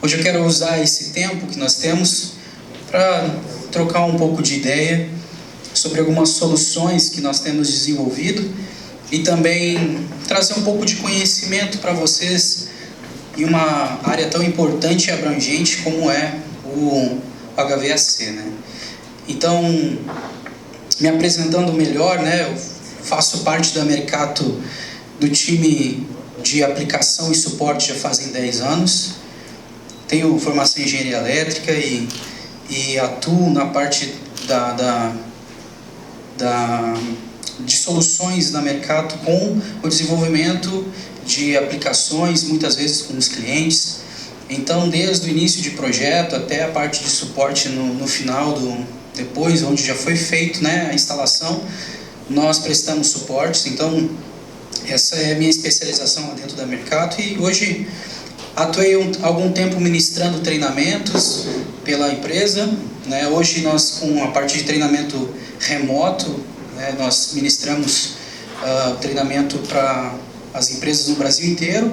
Hoje eu quero usar esse tempo que nós temos para trocar um pouco de ideia sobre algumas soluções que nós temos desenvolvido e também trazer um pouco de conhecimento para vocês em uma área tão importante e abrangente como é o HVAC, né? Então, me apresentando melhor, né, eu faço parte da Mercato, do time de aplicação e suporte já fazem 10 anos. Tenho formação em engenharia elétrica e atuo na parte de soluções na Mercato com o desenvolvimento de aplicações, muitas vezes com os clientes. Então, desde o início de projeto até a parte de suporte no final, depois, onde já foi feito, né, a instalação, nós prestamos suportes. Então, essa é a minha especialização lá dentro da Mercato e hoje atuei algum tempo ministrando treinamentos pela empresa, né? Hoje nós, com a parte de treinamento remoto, né, nós ministramos treinamento para as empresas no Brasil inteiro,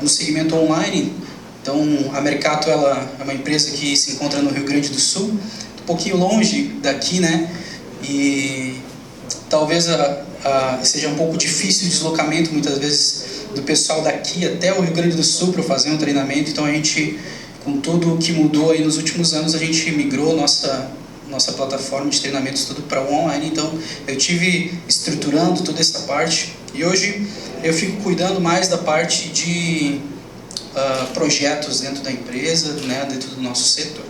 no segmento online. Então, a Mercato ela é uma empresa que se encontra no Rio Grande do Sul, um pouquinho longe daqui, né? E talvez seja um pouco difícil o deslocamento, muitas vezes, do pessoal daqui até o Rio Grande do Sul para fazer um treinamento. Então, a gente, com tudo o que mudou aí nos últimos anos, a gente migrou nossa plataforma de treinamentos tudo para o online. Então, eu tive estruturando toda essa parte e hoje eu fico cuidando mais da parte de projetos dentro da empresa, né, dentro do nosso setor,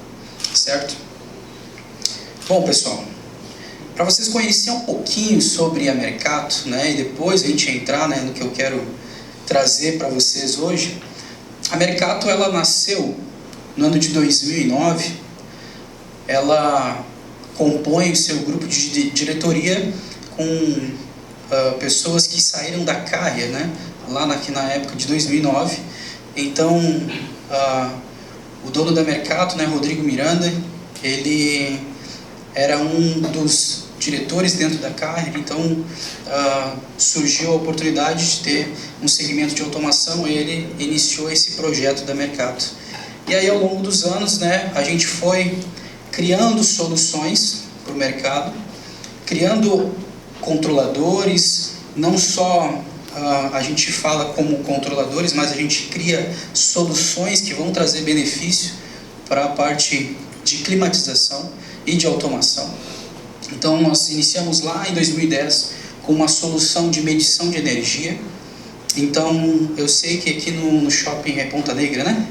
certo? Bom, pessoal, para vocês conhecerem um pouquinho sobre a Mercato, né, e depois a gente entrar, né, no que eu quero trazer para vocês hoje, a Mercato ela nasceu no ano de 2009. Ela compõe o seu grupo de diretoria com pessoas que saíram da Carrier, né, lá na época de 2009. Então, o dono da Mercato, né, Rodrigo Miranda, ele era um dos diretores dentro da Carrier. Então, surgiu a oportunidade de ter um segmento de automação e ele iniciou esse projeto da Mercato. E aí, ao longo dos anos, né, a gente foi criando soluções para o mercado, criando controladores, não só a gente fala como controladores, mas a gente cria soluções que vão trazer benefício para a parte de climatização e de automação. Então, nós iniciamos lá em 2010 com uma solução de medição de energia. Então, eu sei que aqui no shopping Ponta Negra, né,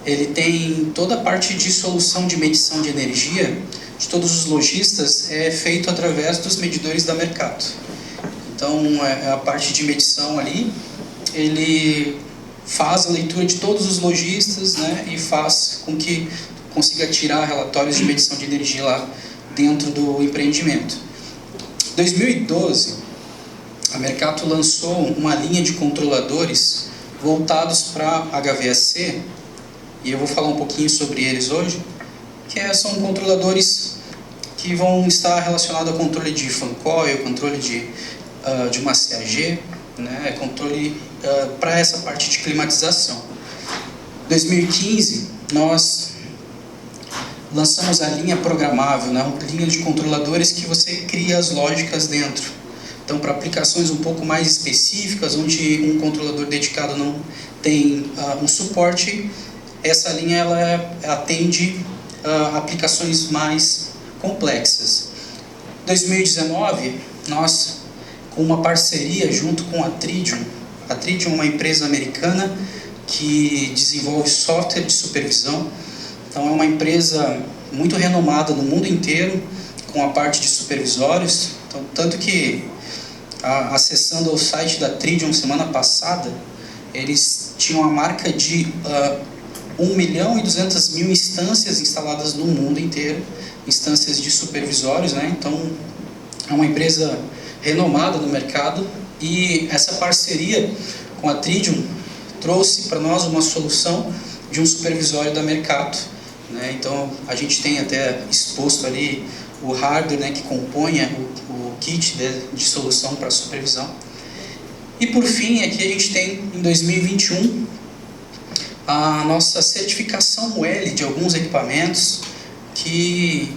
ele tem toda a parte de solução de medição de energia de todos os lojistas, é feito através dos medidores da Mercato. Então, a parte de medição ali, ele faz a leitura de todos os lojistas, né, e faz com que consiga tirar relatórios de medição de energia lá dentro do empreendimento. Em 2012, a Mercato lançou uma linha de controladores voltados para HVAC, e eu vou falar um pouquinho sobre eles hoje, que são controladores que vão estar relacionados ao controle de fan coil, controle de uma CAG, né, controle para essa parte de climatização. Em 2015, nós lançamos a linha programável, né, uma linha de controladores que você cria as lógicas dentro. Então, para aplicações um pouco mais específicas, onde um controlador dedicado não tem um suporte, essa linha ela atende aplicações mais complexas. Em 2019, nós, com uma parceria junto com a Tridium é uma empresa americana que desenvolve software de supervisão. Então, é uma empresa muito renomada no mundo inteiro com a parte de supervisórios. Então, tanto que, acessando o site da Tridium semana passada, eles tinham a marca de 1.200.000 instâncias instaladas no mundo inteiro, instâncias de supervisórios, né? Então, é uma empresa renomada no mercado e essa parceria com a Tridium trouxe para nós uma solução de um supervisório da Mercato, né? Então, a gente tem até exposto ali o hardware, né, que compõe o kit de solução para supervisão. E por fim, aqui a gente tem, em 2021, a nossa certificação UL de alguns equipamentos que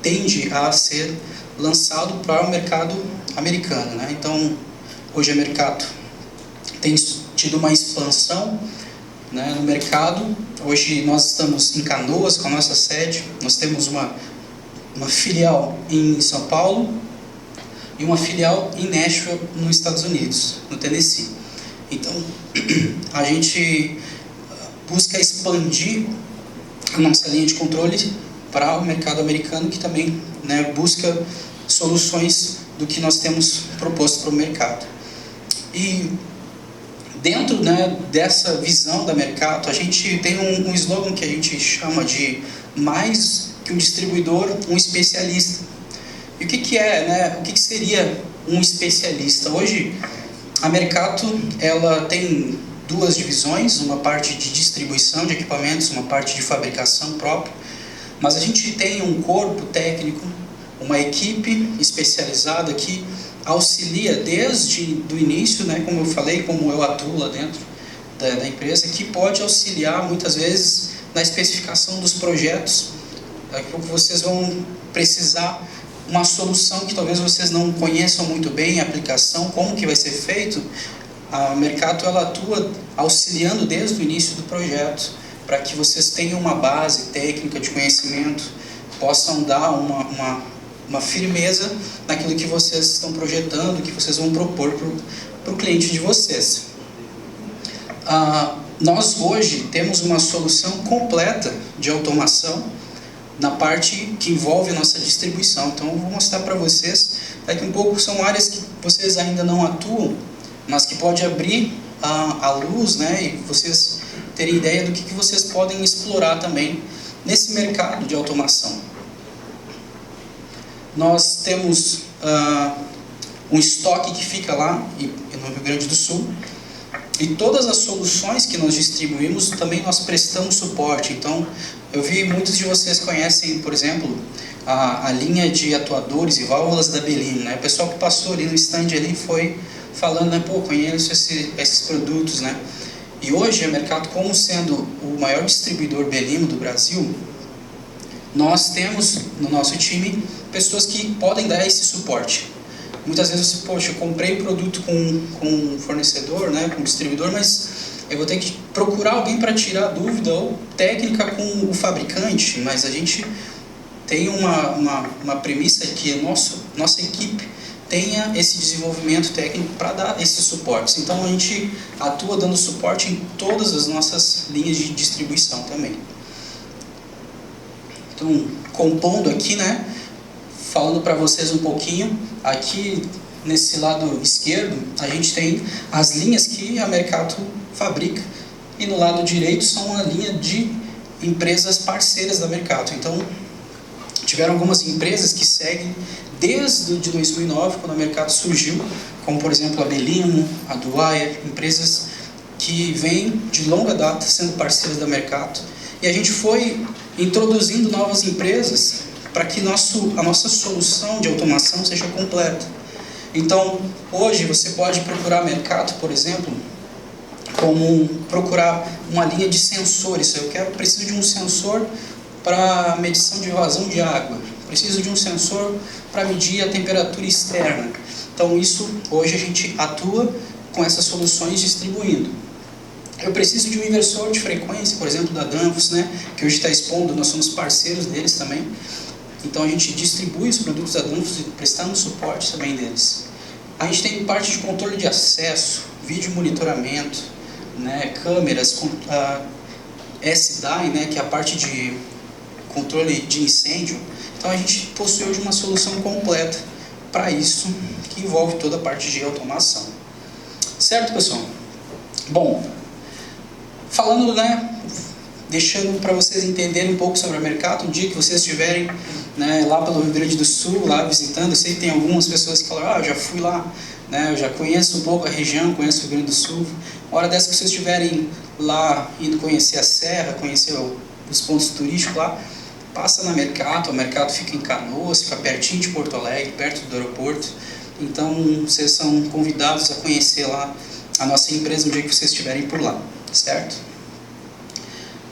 tende a ser lançado para o mercado americano, né? Então, hoje o mercado tem tido uma expansão, né, no mercado. Hoje nós estamos em Canoas com a nossa sede, nós temos uma filial em São Paulo e uma filial em Nashville, nos Estados Unidos, no Tennessee. Então, a gente busca expandir a nossa linha de controle para o mercado americano, que também, né, busca soluções do que nós temos proposto para o mercado. E dentro, né, dessa visão da mercado, a gente tem um slogan que a gente chama de mais que um distribuidor, um especialista. E o que é, né, o que seria um especialista? Hoje, a Mercato, ela tem duas divisões, uma parte de distribuição de equipamentos, uma parte de fabricação própria, mas a gente tem um corpo técnico, uma equipe especializada que auxilia desde o início, né, como eu falei, como eu atuo lá dentro da empresa, que pode auxiliar muitas vezes na especificação dos projetos. Daqui a pouco vocês vão precisar uma solução que talvez vocês não conheçam muito bem a aplicação, como que vai ser feito. A Mercato, ela atua auxiliando desde o início do projeto, para que vocês tenham uma base técnica de conhecimento, possam dar uma firmeza naquilo que vocês estão projetando, que vocês vão propor para o cliente de vocês. Nós hoje temos uma solução completa de automação na parte que envolve a nossa distribuição. Então eu vou mostrar para vocês, daqui um pouco são áreas que vocês ainda não atuam, mas que pode abrir a luz, né, e vocês terem ideia do que vocês podem explorar também nesse mercado de automação. Nós temos um estoque que fica lá no Rio Grande do Sul, e todas as soluções que nós distribuímos também nós prestamos suporte. Então, eu vi muitos de vocês conhecem, por exemplo, a linha de atuadores e válvulas da Belimo, né? O pessoal que passou ali no stand ali foi falando, né, pô, conheço esses produtos, né? E hoje a Mercato, como sendo o maior distribuidor Belimo do Brasil, nós temos no nosso time pessoas que podem dar esse suporte. Muitas vezes você, poxa, eu comprei produto com um fornecedor, né, com um distribuidor, mas eu vou ter que procurar alguém para tirar dúvida, ou técnica com o fabricante. Mas a gente tem uma premissa que a nossa equipe tenha esse desenvolvimento técnico para dar esses suportes. Então a gente atua dando suporte em todas as nossas linhas de distribuição também. Então, compondo aqui, né, falando para vocês um pouquinho, aqui nesse lado esquerdo a gente tem as linhas que a Mercato fabrica, e no lado direito são a linha de empresas parceiras da Mercato. Então, tiveram algumas empresas que seguem desde de 2009, quando a Mercato surgiu, como por exemplo a Belimo, a Dwyer, empresas que vêm de longa data sendo parceiras da Mercato, e a gente foi introduzindo novas empresas para que a nossa solução de automação seja completa. Então, hoje você pode procurar Mercato, por exemplo, como procurar uma linha de sensores. Preciso de um sensor para medição de vazão de água, preciso de um sensor para medir a temperatura externa. Então isso, hoje a gente atua com essas soluções distribuindo. Eu preciso de um inversor de frequência, por exemplo, da Danfoss, né, que hoje está expondo, nós somos parceiros deles também. Então a gente distribui os produtos da Danfoss e prestamos suporte também deles. A gente tem parte de controle de acesso, vídeo monitoramento, né, câmeras, SDI, né, que é a parte de controle de incêndio. Então a gente possui hoje uma solução completa para isso, que envolve toda a parte de automação. Certo, pessoal? Bom, falando, né, deixando para vocês entenderem um pouco sobre o mercado, um dia que vocês estiverem, né, lá pelo Rio Grande do Sul, lá visitando, eu sei que tem algumas pessoas que falam, eu já fui lá, né, eu já conheço um pouco a região, conheço o Rio Grande do Sul. Uma hora dessa que vocês estiverem lá, indo conhecer a serra, conhecer os pontos turísticos lá, passa na Mercato. A Mercato fica em Canoas, fica pertinho de Porto Alegre, perto do aeroporto. Então vocês são convidados a conhecer lá a nossa empresa no dia que vocês estiverem por lá, certo?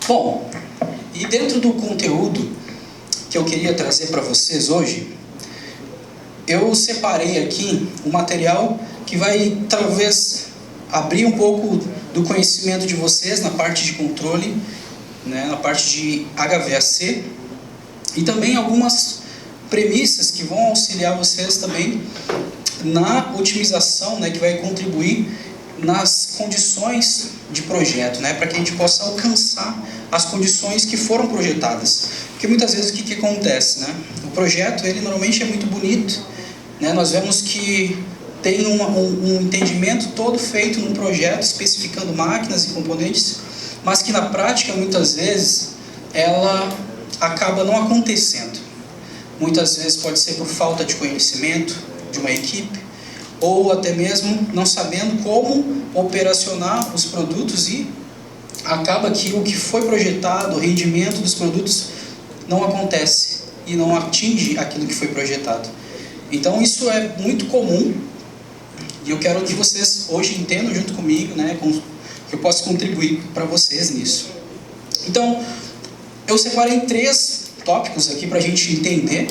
Bom, e dentro do conteúdo que eu queria trazer para vocês hoje, eu separei aqui um material que vai talvez abrir um pouco do conhecimento de vocês na parte de controle, né, na parte de HVAC, e também algumas premissas que vão auxiliar vocês também na otimização, né, que vai contribuir nas condições de projeto, né, para que a gente possa alcançar as condições que foram projetadas. Porque muitas vezes o que acontece, né? O projeto, ele normalmente é muito bonito, né? Nós vemos que tem um entendimento todo feito num projeto, especificando máquinas e componentes, mas que na prática, muitas vezes, ela acaba não acontecendo. Muitas vezes pode ser por falta de conhecimento de uma equipe, ou até mesmo não sabendo como operacionar os produtos, e acaba que o que foi projetado, o rendimento dos produtos não acontece e não atinge aquilo que foi projetado. Então isso é muito comum, e eu quero que vocês hoje entendam junto comigo, né, que eu possa contribuir para vocês nisso. Então, eu separei 3 tópicos aqui para a gente entender.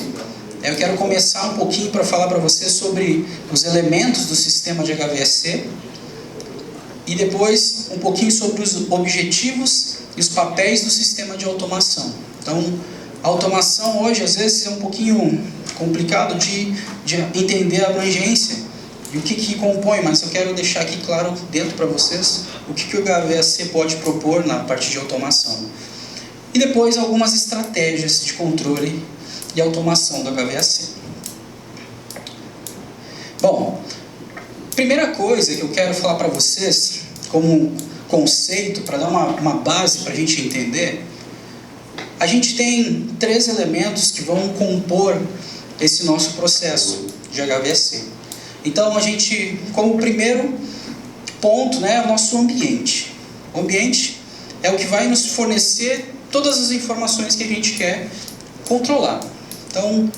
Eu quero começar um pouquinho para falar para vocês sobre os elementos do sistema de HVAC, e depois um pouquinho sobre os objetivos e os papéis do sistema de automação. Então, a automação hoje às vezes é um pouquinho complicado de entender a abrangência e o que compõe, mas eu quero deixar aqui claro dentro para vocês o que o HVAC pode propor na parte de automação. E depois algumas estratégias de controle e automação do HVAC. Bom, primeira coisa que eu quero falar para vocês, como conceito, para dar uma base para a gente entender, a gente tem 3 elementos que vão compor esse nosso processo de HVAC. Então, a gente, como primeiro ponto, né, é o nosso ambiente. O ambiente é o que vai nos fornecer todas as informações que a gente quer controlar. Então,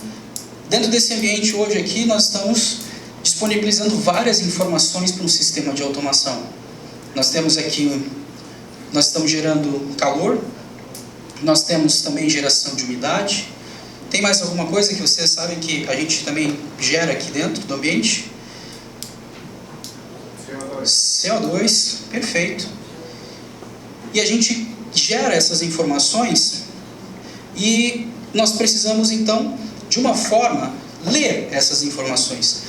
dentro desse ambiente hoje aqui, nós estamos disponibilizando várias informações para um sistema de automação. Nós temos aqui, nós estamos gerando calor, nós temos também geração de umidade. Tem mais alguma coisa que vocês sabem que a gente também gera aqui dentro do ambiente? CO2, perfeito. E a gente gera essas informações e nós precisamos então, de uma forma, ler essas informações,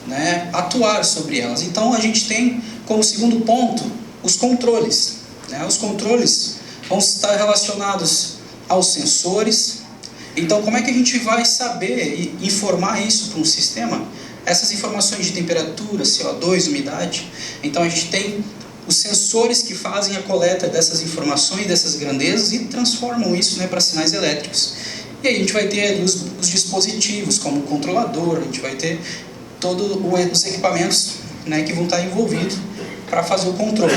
né? Atuar sobre elas. Então a gente tem como segundo ponto os controles, né? Os controles vão estar relacionados aos sensores. Então como é que a gente vai saber e informar isso para um sistema? Essas informações de temperatura, CO2, umidade. Então a gente tem os sensores que fazem a coleta dessas informações, dessas grandezas, e transformam isso, né, para sinais elétricos. E aí a gente vai ter ali os dispositivos, como o controlador, a gente vai ter todos os equipamentos, né, que vão estar envolvidos para fazer o controle.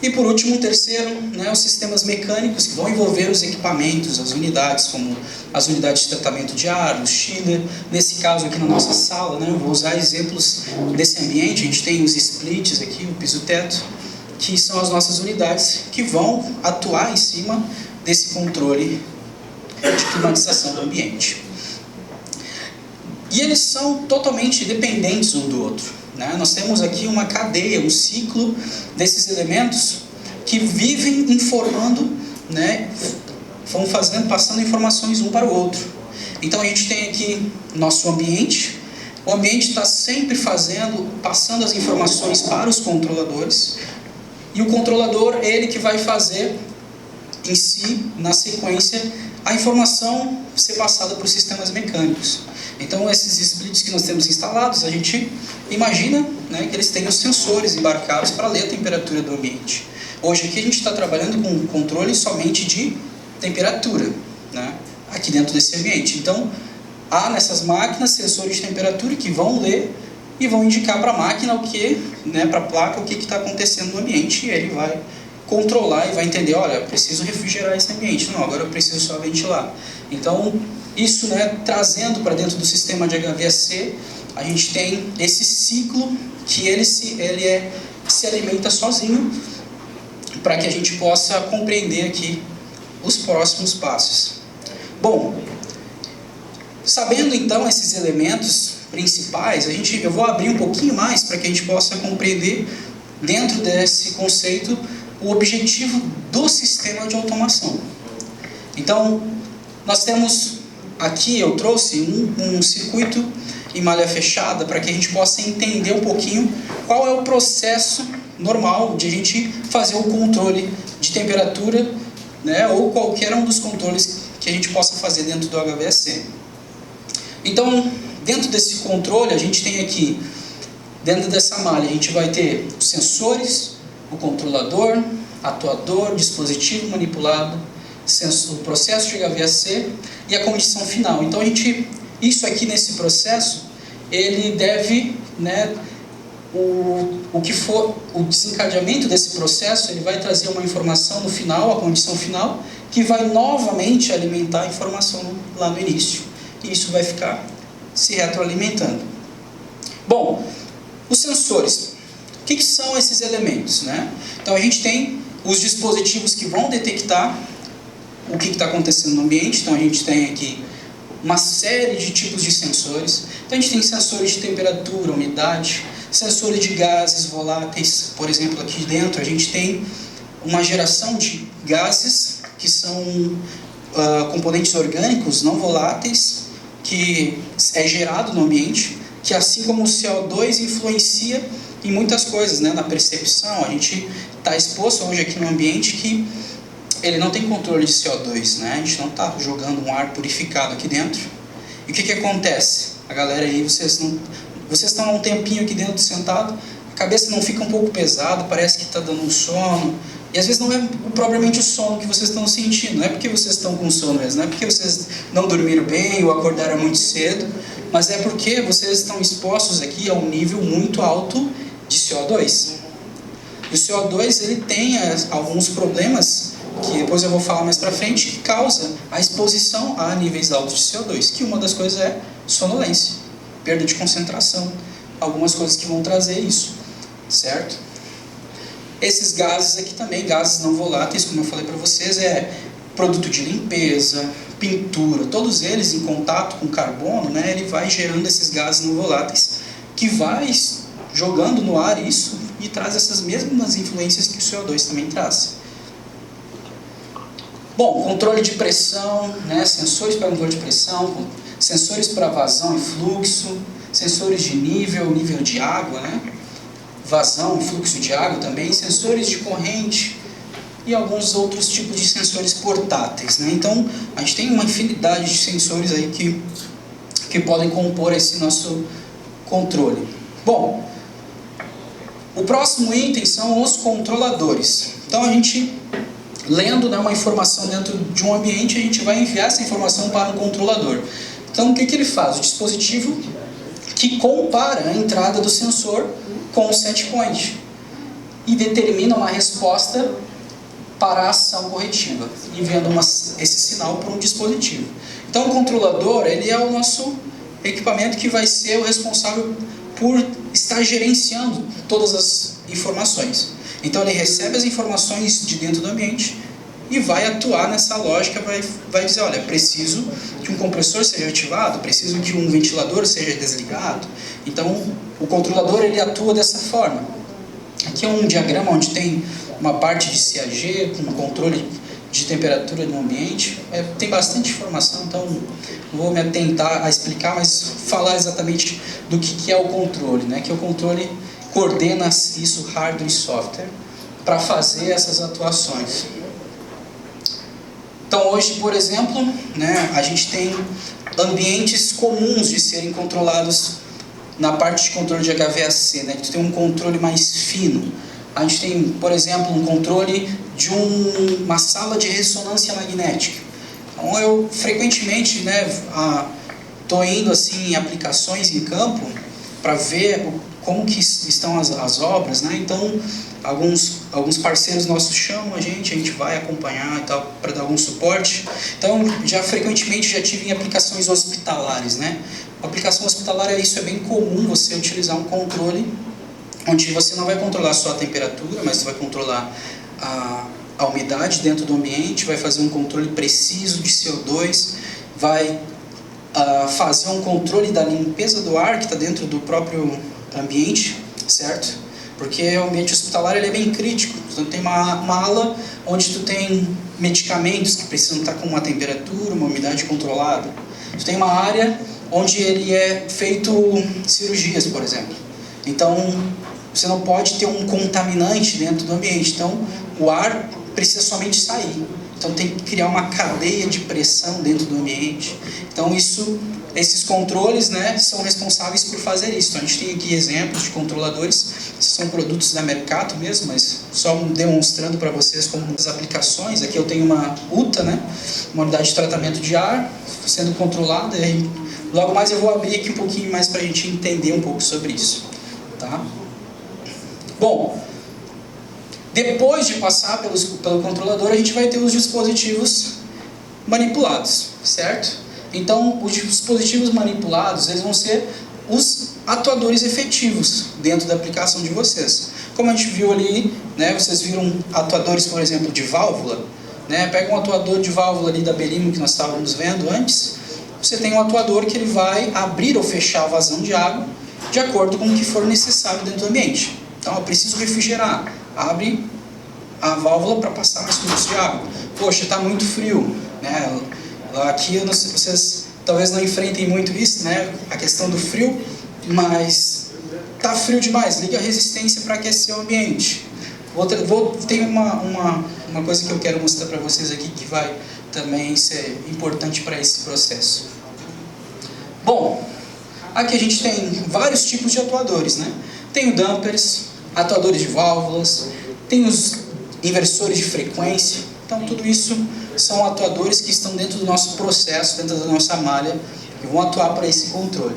E por último, o terceiro, né, os sistemas mecânicos que vão envolver os equipamentos, as unidades, como as unidades de tratamento de ar, os chiller. Nesse caso aqui na nossa sala, né, eu vou usar exemplos desse ambiente. A gente tem os splits aqui, o piso-teto, que são as nossas unidades que vão atuar em cima desse controle de climatização do ambiente. E eles são totalmente dependentes um do outro, né? Nós temos aqui uma cadeia, um ciclo desses elementos que vivem informando, né? Vão passando informações um para o outro. Então a gente tem aqui nosso ambiente. O ambiente está sempre passando as informações para os controladores, e o controlador, ele que vai fazer em si, na sequência, a informação ser passada para os sistemas mecânicos. Então esses splits que nós temos instalados, a gente imagina, né, que eles têm os sensores embarcados para ler a temperatura do ambiente. Hoje aqui a gente está trabalhando com controle somente de temperatura, né, aqui dentro desse ambiente. Então há nessas máquinas sensores de temperatura que vão ler e vão indicar para a máquina o que, né, para a placa, o que está acontecendo no ambiente, e ele vai controlar e vai entender, olha, eu preciso refrigerar esse ambiente, não, agora eu preciso só ventilar. Então, isso, né, trazendo para dentro do sistema de HVAC, a gente tem esse ciclo que ele se alimenta sozinho, para que a gente possa compreender aqui os próximos passos. Bom, sabendo então esses elementos principais, eu vou abrir um pouquinho mais para que a gente possa compreender, dentro desse conceito, o objetivo do sistema de automação. Então, nós temos aqui, eu trouxe um circuito em malha fechada para que a gente possa entender um pouquinho qual é o processo normal de a gente fazer o controle de temperatura, né, ou qualquer um dos controles que a gente possa fazer dentro do HVAC. Então, dentro desse controle, a gente tem aqui, dentro dessa malha, a gente vai ter os sensores, o controlador, atuador, dispositivo manipulado, o processo de HVAC e a condição final. Então, isso aqui nesse processo, ele deve, né, o que for o desencadeamento desse processo, ele vai trazer uma informação no final, a condição final, que vai novamente alimentar a informação lá no início. E isso vai ficar se retroalimentando. Bom, os sensores. O que são esses elementos, né? Então a gente tem os dispositivos que vão detectar o que está acontecendo no ambiente. Então a gente tem aqui uma série de tipos de sensores. Então a gente tem sensores de temperatura, umidade, sensores de gases voláteis. Por exemplo, aqui dentro a gente tem uma geração de gases que são componentes orgânicos não voláteis, que é gerado no ambiente, que assim como o CO2 influencia em muitas coisas, né? Na percepção. A gente está exposto hoje aqui no ambiente que ele não tem controle de CO2, né? A gente não está jogando um ar purificado aqui dentro. E o que acontece? A galera aí, vocês estão há um tempinho aqui dentro sentado, a cabeça não fica um pouco pesada, parece que está dando um sono. E às vezes não é propriamente o sono que vocês estão sentindo, não é porque vocês estão com sono mesmo, não é porque vocês não dormiram bem ou acordaram muito cedo, mas é porque vocês estão expostos aqui a um nível muito alto de CO2. E o CO2 ele tem alguns problemas, que depois eu vou falar mais pra frente, que causa a exposição a níveis altos de CO2, que uma das coisas é sonolência, perda de concentração, algumas coisas que vão trazer isso, certo? Esses gases aqui também, gases não voláteis, como eu falei para vocês, é produto de limpeza, pintura, todos eles em contato com carbono, né, ele vai gerando esses gases não voláteis, que vai jogando no ar isso e traz essas mesmas influências que o CO2 também traz. Bom, controle de pressão, né, sensores para controle de pressão, sensores para vazão e fluxo, sensores de nível de água, né, vazão e fluxo de água também, sensores de corrente e alguns outros tipos de sensores portáteis, né? Então, a gente tem uma infinidade de sensores aí que podem compor esse nosso controle. Bom, o próximo item são os controladores. Então, a gente, lendo, né, uma informação dentro de um ambiente, a gente vai enviar essa informação para o controlador. Então, o que ele faz? O dispositivo que compara a entrada do sensor com o set point e determina uma resposta para a ação corretiva, enviando esse sinal para um dispositivo. Então, o controlador, ele é o nosso equipamento que vai ser o responsável por estar gerenciando todas as informações. Então, ele recebe as informações de dentro do ambiente e vai atuar nessa lógica, vai dizer, olha, preciso que um compressor seja ativado, preciso que um ventilador seja desligado. Então, o controlador, ele atua dessa forma. Aqui é um diagrama onde tem uma parte de CAG, com controle de temperatura no ambiente. Tem bastante informação, então não vou me atentar a explicar, mas falar exatamente do que é o controle, né? Que o controle coordena isso, hardware e software, para fazer essas atuações. Então hoje, por exemplo, né, a gente tem ambientes comuns de serem controlados na parte de controle de HVAC, né, que tem um controle mais fino. A gente tem, por exemplo, um controle de uma sala de ressonância magnética. Então eu frequentemente, né, estou indo assim, em aplicações em campo para ver como que estão as obras, né? Então alguns parceiros nossos chamam a gente vai acompanhar e tal, para dar algum suporte. Então frequentemente já tive em aplicações hospitalares, né? A aplicação hospitalar, isso é bem comum, você utilizar um controle onde você não vai controlar só a temperatura, mas você vai controlar a umidade dentro do ambiente, vai fazer um controle preciso de CO2, vai fazer um controle da limpeza do ar que está dentro do próprio ambiente, certo? Porque o ambiente hospitalar ele é bem crítico. Então tem uma ala onde tu tem medicamentos que precisam estar com uma temperatura, uma umidade controlada. Tu tem uma área onde ele é feito cirurgias, por exemplo. Então você não pode ter um contaminante dentro do ambiente. Então o ar precisa somente sair. Então tem que criar uma cadeia de pressão dentro do ambiente. Então esses controles, né, são responsáveis por fazer isso. Então a gente tem aqui exemplos de controladores, são produtos da Mercato mesmo, mas só demonstrando para vocês como as aplicações. Aqui eu tenho uma UTA, né, uma unidade de tratamento de ar, sendo controlada. E aí, logo mais eu vou abrir aqui um pouquinho mais para a gente entender um pouco sobre isso. Tá? Bom, depois de passar pelo controlador, a gente vai ter os dispositivos manipulados, certo? Então, os dispositivos manipulados, eles vão ser os atuadores efetivos dentro da aplicação de vocês. Como a gente viu ali, né, vocês viram atuadores, por exemplo, de válvula, né? Pega um atuador de válvula ali da Belimo que nós estávamos vendo antes, você tem um atuador que ele vai abrir ou fechar a vazão de água de acordo com o que for necessário dentro do ambiente. Então, eu preciso refrigerar. Abre a válvula para passar mais fluxo de água. Poxa, está muito frio, né? Aqui eu não sei, vocês talvez não enfrentem muito isso, né? A questão do frio, mas está frio demais. Liga a resistência para aquecer o ambiente. Tem uma coisa que eu quero mostrar para vocês aqui que vai também ser importante para esse processo. Bom, aqui a gente tem vários tipos de atuadores, né? Tem o dampers, atuadores de válvulas, tem os inversores de frequência. Então tudo isso são atuadores que estão dentro do nosso processo, dentro da nossa malha, e vão atuar para esse controle.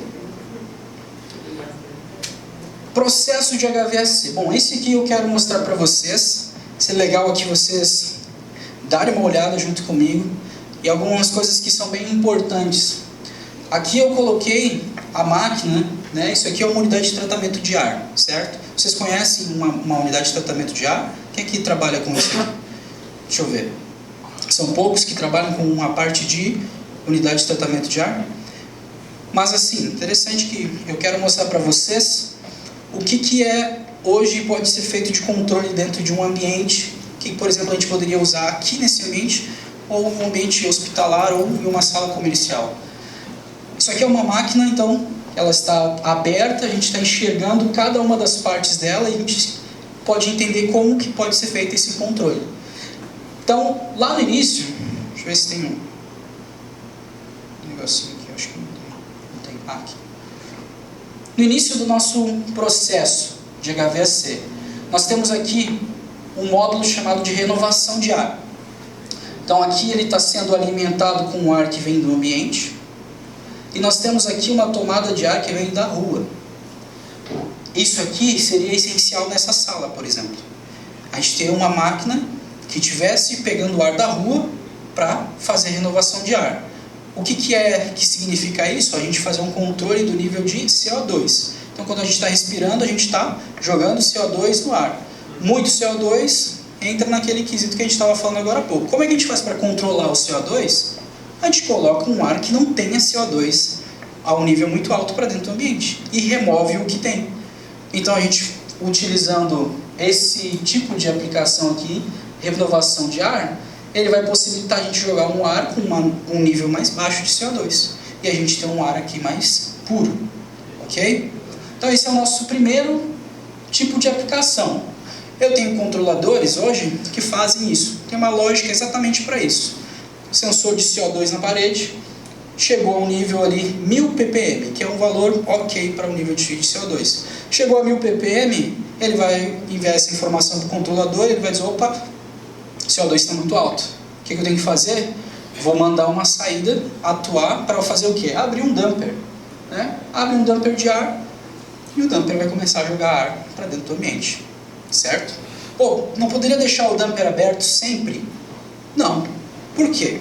Processo de HVAC. Bom, esse aqui eu quero mostrar para vocês. Vai ser legal aqui vocês darem uma olhada junto comigo e algumas coisas que são bem importantes. Aqui eu coloquei a máquina, né? Isso aqui é uma unidade de tratamento de ar, certo? Vocês conhecem uma unidade de tratamento de ar? Quem aqui trabalha com isso aqui? Deixa eu ver. São poucos que trabalham com uma parte de unidade de tratamento de ar. Mas assim, interessante que eu quero mostrar para vocês o que hoje pode ser feito de controle dentro de um ambiente que, por exemplo, a gente poderia usar aqui nesse ambiente, ou um ambiente hospitalar, ou em uma sala comercial. Isso aqui é uma máquina, então, ela está aberta, a gente está enxergando cada uma das partes dela e a gente pode entender como que pode ser feito esse controle. Então, lá no início, deixa eu ver se tem um negocinho aqui, acho que não tem. Aqui. No início do nosso processo de HVAC, nós temos aqui um módulo chamado de renovação de ar. Então aqui ele está sendo alimentado com o ar que vem do ambiente, e nós temos aqui uma tomada de ar que vem da rua. Isso aqui seria essencial nessa sala, por exemplo. A gente ter uma máquina que estivesse pegando o ar da rua para fazer renovação de ar. O que significa isso? A gente fazer um controle do nível de CO2. Então quando a gente está respirando, a gente está jogando CO2 no ar. Muito CO2 entra naquele quesito que a gente estava falando agora há pouco. Como é que a gente faz para controlar o CO2? A gente coloca um ar que não tenha CO2 a um nível muito alto para dentro do ambiente e remove o que tem. Então a gente, utilizando esse tipo de aplicação aqui, renovação de ar, ele vai possibilitar a gente jogar um ar com um nível mais baixo de CO2 e a gente ter um ar aqui mais puro, ok? Então esse é o nosso primeiro tipo de aplicação. Eu tenho controladores hoje que fazem isso, tem uma lógica exatamente para isso. Sensor de CO2 na parede, chegou a um nível ali 1000 ppm, que é um valor ok para o nível de CO2. Chegou a 1000 ppm, ele vai enviar essa informação para o controlador, ele vai dizer, opa, CO2 está muito alto. O que eu tenho que fazer? Vou mandar uma saída atuar para fazer o quê? Abrir um dumper. Né? Abre um dumper de ar e o dumper vai começar a jogar ar para dentro do ambiente. Certo? Pô, não poderia deixar o dumper aberto sempre? Não. Por quê?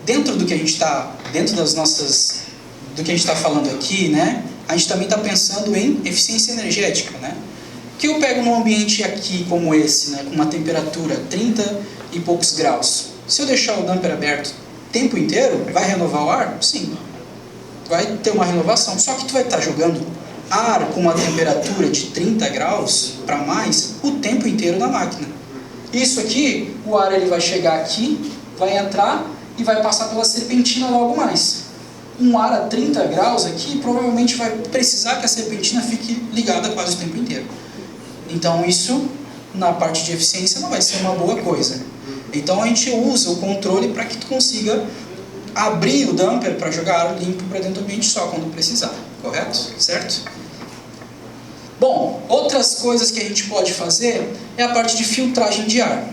Dentro do que a gente está, do que a gente está falando aqui, né? A gente também está pensando em eficiência energética, né? que eu pego num ambiente aqui como esse, né, com uma temperatura 30 e poucos graus, se eu deixar o damper aberto o tempo inteiro, vai renovar o ar? Sim, vai ter uma renovação, só que tu vai estar jogando ar com uma temperatura de 30 graus para mais o tempo inteiro na máquina. Isso aqui, o ar ele vai chegar aqui, vai entrar e vai passar pela serpentina logo mais. Um ar a 30 graus aqui provavelmente vai precisar que a serpentina fique ligada quase o tempo inteiro. Então isso, na parte de eficiência, não vai ser uma boa coisa. Então a gente usa o controle para que tu consiga abrir o damper para jogar ar limpo para dentro do ambiente só quando precisar, correto? Certo? Bom, outras coisas que a gente pode fazer é a parte de filtragem de ar.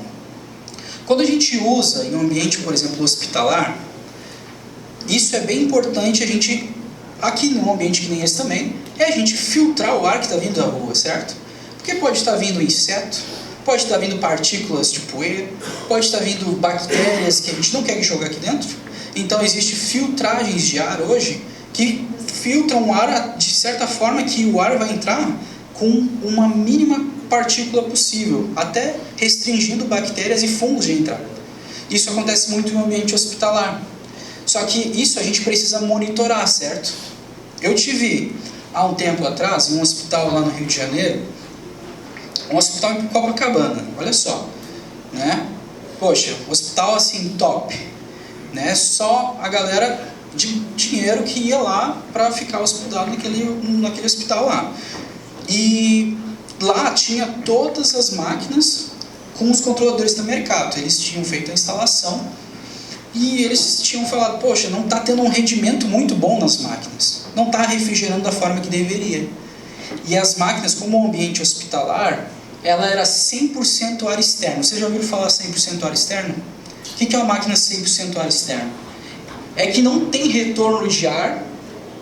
Quando a gente usa em um ambiente, por exemplo, hospitalar, isso é bem importante a gente, aqui num ambiente que nem esse também, é a gente filtrar o ar que está vindo da rua, certo? Porque pode estar vindo inseto, pode estar vindo partículas de poeira, pode estar vindo bactérias que a gente não quer jogar aqui dentro. Então existem filtragens de ar hoje que filtram o ar de certa forma que o ar vai entrar com uma mínima partícula possível, até restringindo bactérias e fungos de entrada. Isso acontece muito no ambiente hospitalar. Só que isso a gente precisa monitorar, certo? Eu tive, há um tempo atrás, em um hospital lá no Rio de Janeiro, um hospital em Copacabana, olha só, né? Poxa, hospital assim, top, né? Só a galera de dinheiro que ia lá para ficar hospedado naquele hospital lá. E lá tinha todas as máquinas com os controladores do mercado. Eles tinham feito a instalação e eles tinham falado, poxa, não está tendo um rendimento muito bom nas máquinas, não está refrigerando da forma que deveria. E as máquinas, como o ambiente hospitalar, ela era 100% ar externo. Vocês já ouviram falar 100% ar externo? O que é uma máquina 100% ar externo? É que não tem retorno de ar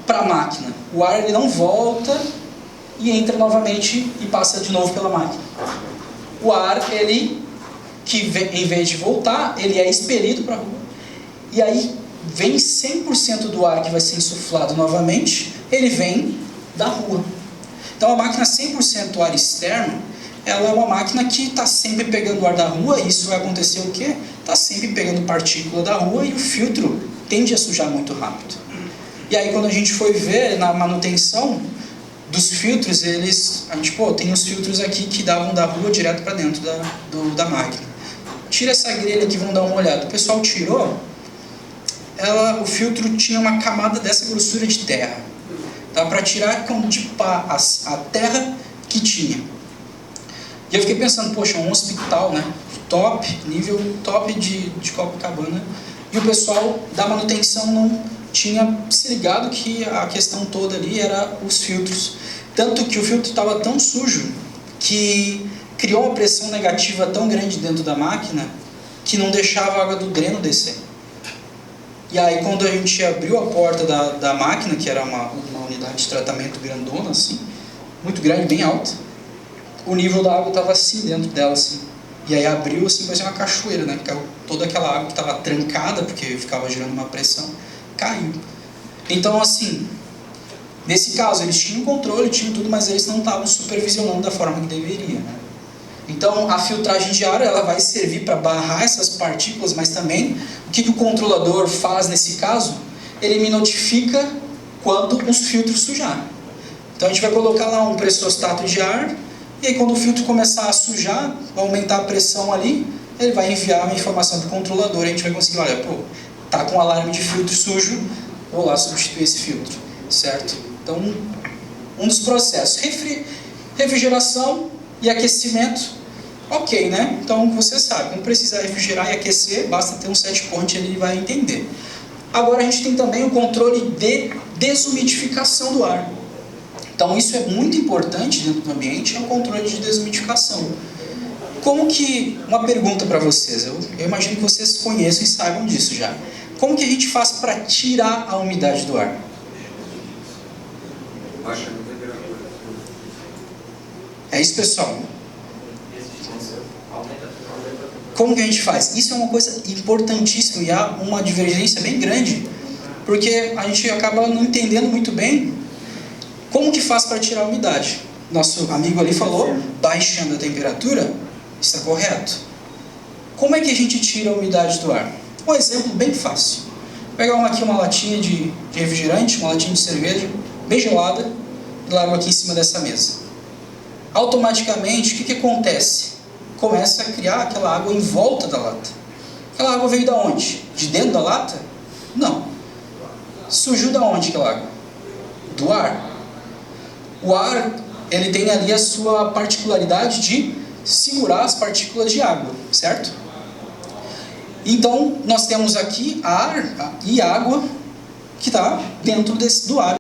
para a máquina. O ar ele não volta e entra novamente e passa de novo pela máquina. O ar, ele, em vez de voltar, ele é expelido para a rua. E aí vem 100% do ar que vai ser insuflado novamente, ele vem da rua. Então a máquina 100% ar externo, ela é uma máquina que está sempre pegando o ar da rua, e isso vai acontecer o quê? Está sempre pegando partícula da rua e o filtro tende a sujar muito rápido. E aí quando a gente foi ver na manutenção dos filtros, a gente, tem os filtros aqui que davam da rua direto para dentro da máquina. Tira essa grelha aqui, vamos dar uma olhada. O pessoal tirou, o filtro tinha uma camada dessa grossura de terra. Dá para tirar com a terra que tinha. E eu fiquei pensando, poxa, um hospital, né? Top, nível top de Copacabana. E o pessoal da manutenção não tinha se ligado que a questão toda ali era os filtros. Tanto que o filtro estava tão sujo que criou uma pressão negativa tão grande dentro da máquina que não deixava a água do dreno descer. E aí quando a gente abriu a porta da máquina, que era uma unidade de tratamento grandona, assim, muito grande, bem alta, o nível da água estava assim dentro dela, assim. E aí abriu, assim, parecia uma cachoeira, né? Toda aquela água que estava trancada, porque ficava gerando uma pressão, caiu. Então, assim, nesse caso, eles tinham controle, tinham tudo, mas eles não estavam supervisionando da forma que deveria, né? Então, a filtragem de ar, ela vai servir para barrar essas partículas, mas também, o que o controlador faz nesse caso? Ele me notifica quando os filtros sujar. Então, a gente vai colocar lá um pressostato de ar, e aí quando o filtro começar a sujar, aumentar a pressão ali, ele vai enviar uma informação para o controlador, e a gente vai conseguir, olha, tá com alarme de filtro sujo, vou lá substituir esse filtro, certo? Então, um dos processos, refrigeração e aquecimento, ok, né? Então, você sabe, quando precisar refrigerar e aquecer, basta ter um set point, ele vai entender. Agora, a gente tem também o controle de desumidificação do ar. Então, isso é muito importante dentro do ambiente, é o controle de desumidificação. Como que, uma pergunta para vocês, eu imagino que vocês conheçam e saibam disso já. Como que a gente faz para tirar a umidade do ar? É isso, pessoal. Como que a gente faz? Isso é uma coisa importantíssima e há uma divergência bem grande, porque a gente acaba não entendendo muito bem como que faz para tirar a umidade. nosso amigo ali falou, baixando a temperatura, está correto. Como é que a gente tira a umidade do ar? Um exemplo bem fácil. Vou pegar uma latinha de refrigerante, uma latinha de cerveja, bem gelada, e largo aqui em cima dessa mesa. Automaticamente, o que acontece? Começa a criar aquela água em volta da lata. Aquela água veio da onde? De dentro da lata? Não. Surgiu da onde aquela água? Do ar. O ar, ele tem ali a sua particularidade de segurar as partículas de água, certo? Então, nós temos aqui ar e água que está dentro do ar.